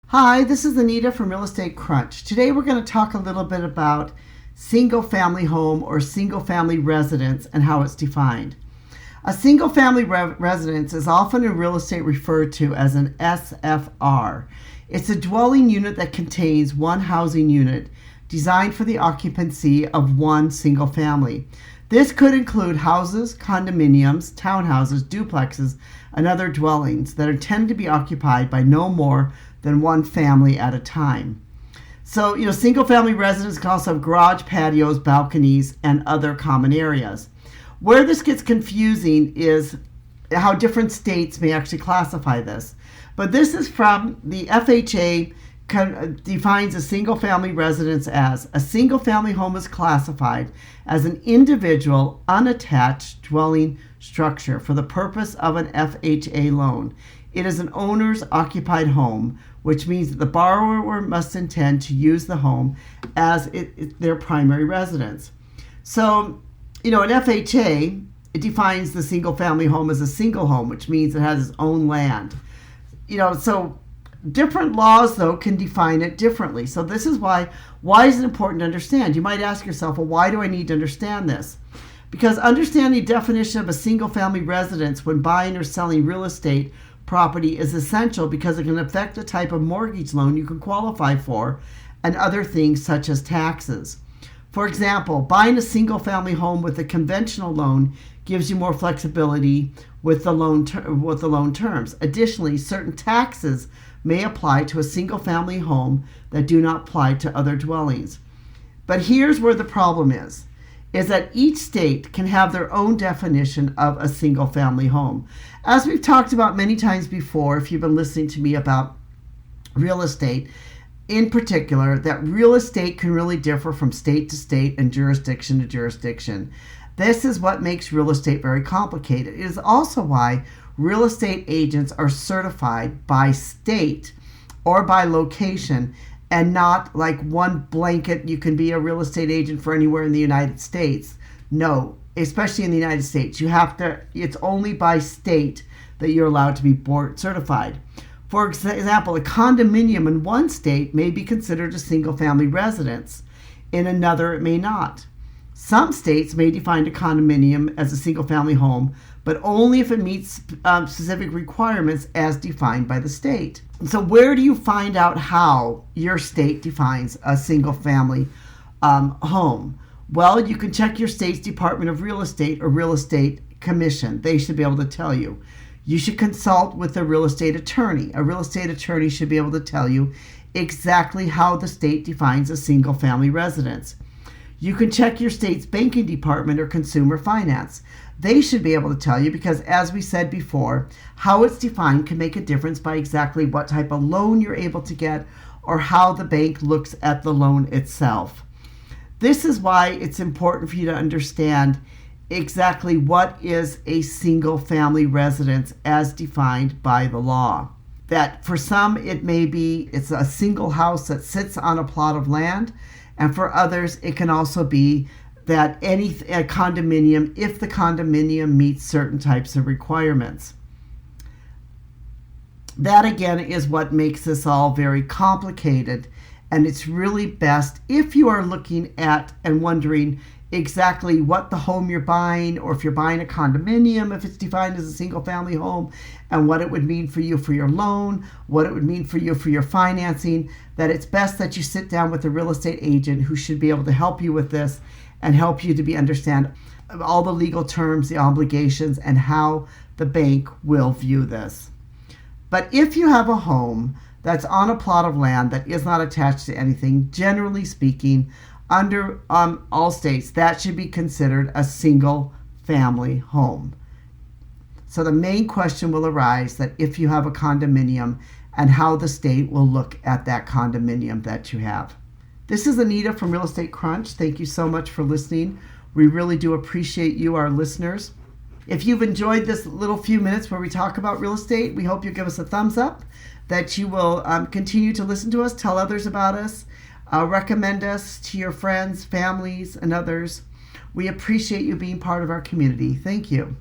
Hi, this is Anita from Real Estate Crunch. Today we're going to talk a little bit about single family home or single family residence and how it's defined. A single family residence is often in real estate referred to as an SFR. It's a dwelling unit that contains one housing unit designed for the occupancy of one single family. This could include houses, condominiums, townhouses, duplexes, and other dwellings that are intended to be occupied by no more than one family at a time. So, single family residents can also have garage, patios, balconies, and other common areas. Where this gets confusing is how different states may actually classify this. But this is from the FHA defines a single family residence as a single family home is classified as an individual unattached dwelling structure for the purpose of an FHA loan. It is an owner's occupied home, which means that the borrower must intend to use the home as their primary residence. So, an FHA, it defines the single family home as a single home, which means it has its own land. So different laws, though, can define it differently. So this is why is it important to understand? You might ask yourself, well, why do I need to understand this? Because understanding the definition of a single family residence when buying or selling real estate property is essential because it can affect the type of mortgage loan you can qualify for and other things such as taxes. For example, buying a single family home with a conventional loan gives you more flexibility with the loan terms. Additionally, certain taxes may apply to a single family home that do not apply to other dwellings. But here's where the problem is that each state can have their own definition of a single family home. As we've talked about many times before, if you've been listening to me about real estate, in particular, that real estate can really differ from state to state and jurisdiction to jurisdiction. This is what makes real estate very complicated. It is also why real estate agents are certified by state or by location and not like one blanket, you can be a real estate agent for anywhere in the United States. No, especially in the United States. It's only by state that you're allowed to be board certified. For example, a condominium in one state may be considered a single family residence. In another, it may not. Some states may define a condominium as a single family home, but only if it meets specific requirements as defined by the state. So where do you find out how your state defines a single family home? Well, you can check your state's Department of Real Estate or Real Estate Commission. They should be able to tell you. You should consult with a real estate attorney. A real estate attorney should be able to tell you exactly how the state defines a single family residence. You can check your state's banking department or consumer finance. They should be able to tell you because, as we said before, how it's defined can make a difference by exactly what type of loan you're able to get or how the bank looks at the loan itself. This is why it's important for you to understand exactly what is a single family residence as defined by the law. That for some it's a single house that sits on a plot of land, and for others it can also be that a condominium, if the condominium meets certain types of requirements. That again is what makes this all very complicated, and it's really best if you are looking at and wondering exactly what the home you're buying, or if you're buying a condominium, if it's defined as a single family home, and what it would mean for you for your loan, what it would mean for you for your financing, that it's best that you sit down with a real estate agent who should be able to help you with this and help you to understand all the legal terms, the obligations, and how the bank will view this. But if you have a home that's on a plot of land that is not attached to anything, generally speaking, under all states, that should be considered a single family home. So the main question will arise that if you have a condominium and how the state will look at that condominium that you have. This is Anita from Real Estate Crunch. Thank you so much for listening. We really do appreciate you, our listeners. If you've enjoyed this little few minutes where we talk about real estate, we hope you give us a thumbs up, that you will continue to listen to us, tell others about us, recommend us to your friends, families, and others. We appreciate you being part of our community. Thank you.